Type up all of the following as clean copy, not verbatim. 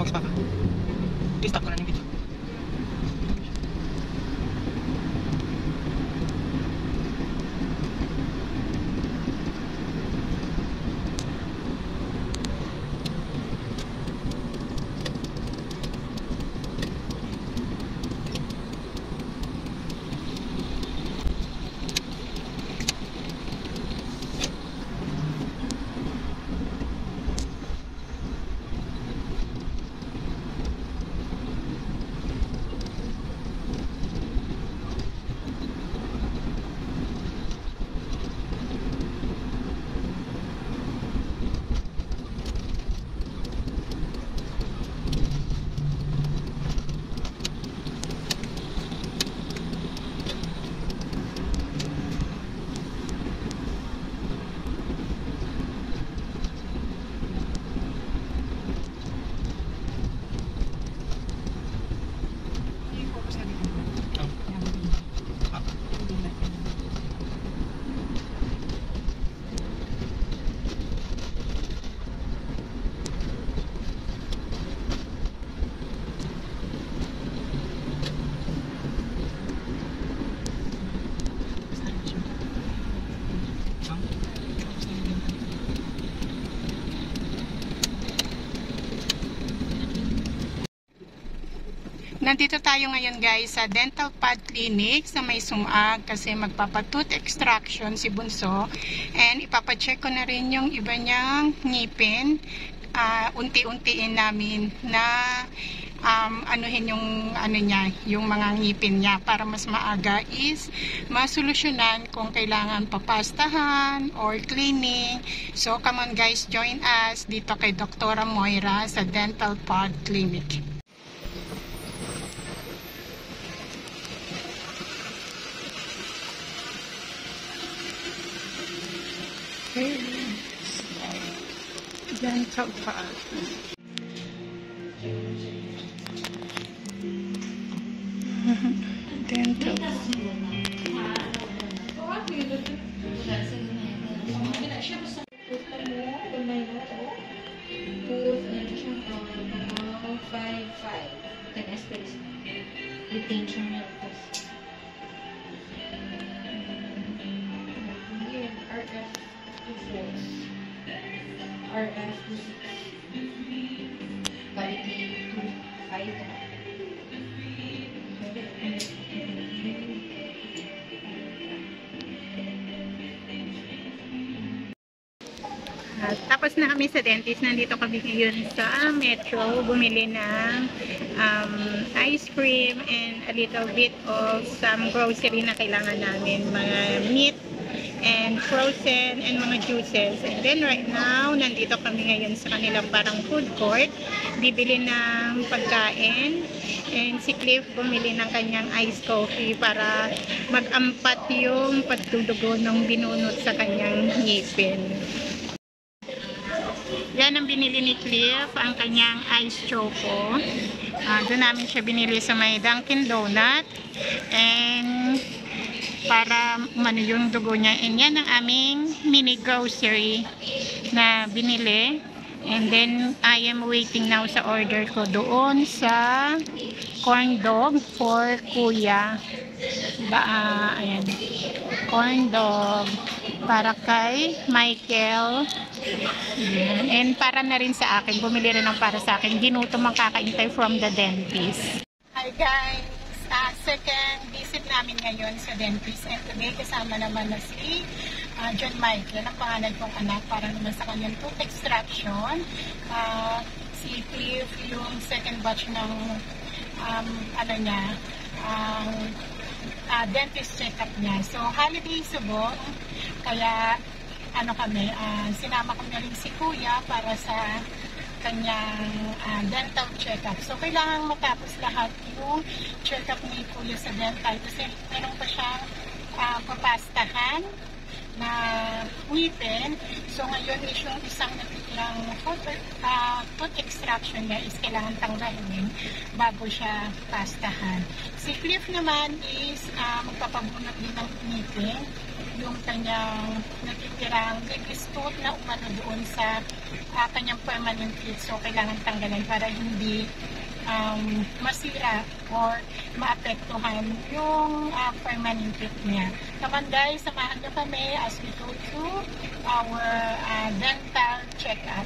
tumawag sa papa. I-stop ko na yung video. Nandito tayo ngayon guys sa Dental Pad Clinic sa may Sumag kasi magpapa-tooth extraction si Bunso and ipapacheck ko na rin yung iba niyang ngipin. Unti-untiin namin na anuhin yung yung mga ngipin niya para mas maaga is masolusyonan kung kailangan papastahan or cleaning. So come on guys, join us dito kay Dr. Moira sa Dental Pad Clinic. Dental Pad. Dental. RF 26 quality 25. Tapos na kami sa dentist. Nandito kami ngayon sa Metro. Bumili ng ice cream and a little bit of some grocery na kailangan namin. Mga meat and frozen and mga juices. And then right now, nandito kami ngayon sa kanilang parang food court. Bibili ng pagkain. And si Cliff bumili ng kanyang iced coffee para mag-ampat yung pagdudugo ng binunot sa kanyang ngipin. Yan ang binili ni Cliff, ang kanyang iced choco. Doon namin siya binili sa may Dunkin Donut. And para umano yung dugo niya. And yan ang aming mini grocery na binili. And then I am waiting now sa order ko doon sa corn dog for kuya. Ayan. Corn dog para kay Michael. Ayan. And para na rin sa akin. Bumili rin ng para sa akin. Ginutom ang kakaintay from the dentist. Hi guys! Second visit namin ngayon sa dentist, and today kasama naman na si John Michael, ang pangalan kong anak, para naman sa kanyang tooth extraction. Si Cliff yung second batch ng dentist check-up niya. So holiday subok, kaya sinama ko na rin si kuya para sa kanyang dental check-up. So, kailangan matapos lahat yung check-up ni kuya sa dental kasi meron pa siyang papastahan na ngipin. So, ngayon is yung isang natitirang tooth extraction niya is kailangan tanggalin bago siya pastahan. Si Cliff naman is magpapabunot din ng ngipin. yung kanyang natitirang ligistot na umano doon sa kanyang permanent teeth. So, kailangan tanggalin para hindi masira or maapektuhan yung permanent teeth niya. Naman guys, samahan niyo kami as we go to our dental check-up.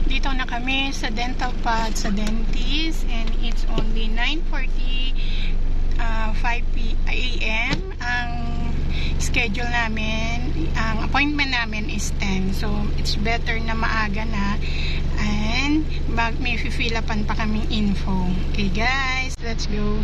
Dito na kami sa dental pad sa dentist, and it's only 9:45 a.m. Ang schedule namin, ang appointment namin is 10. So, it's better na maaga na. And may fill upan pa kaming info. Okay guys, let's go.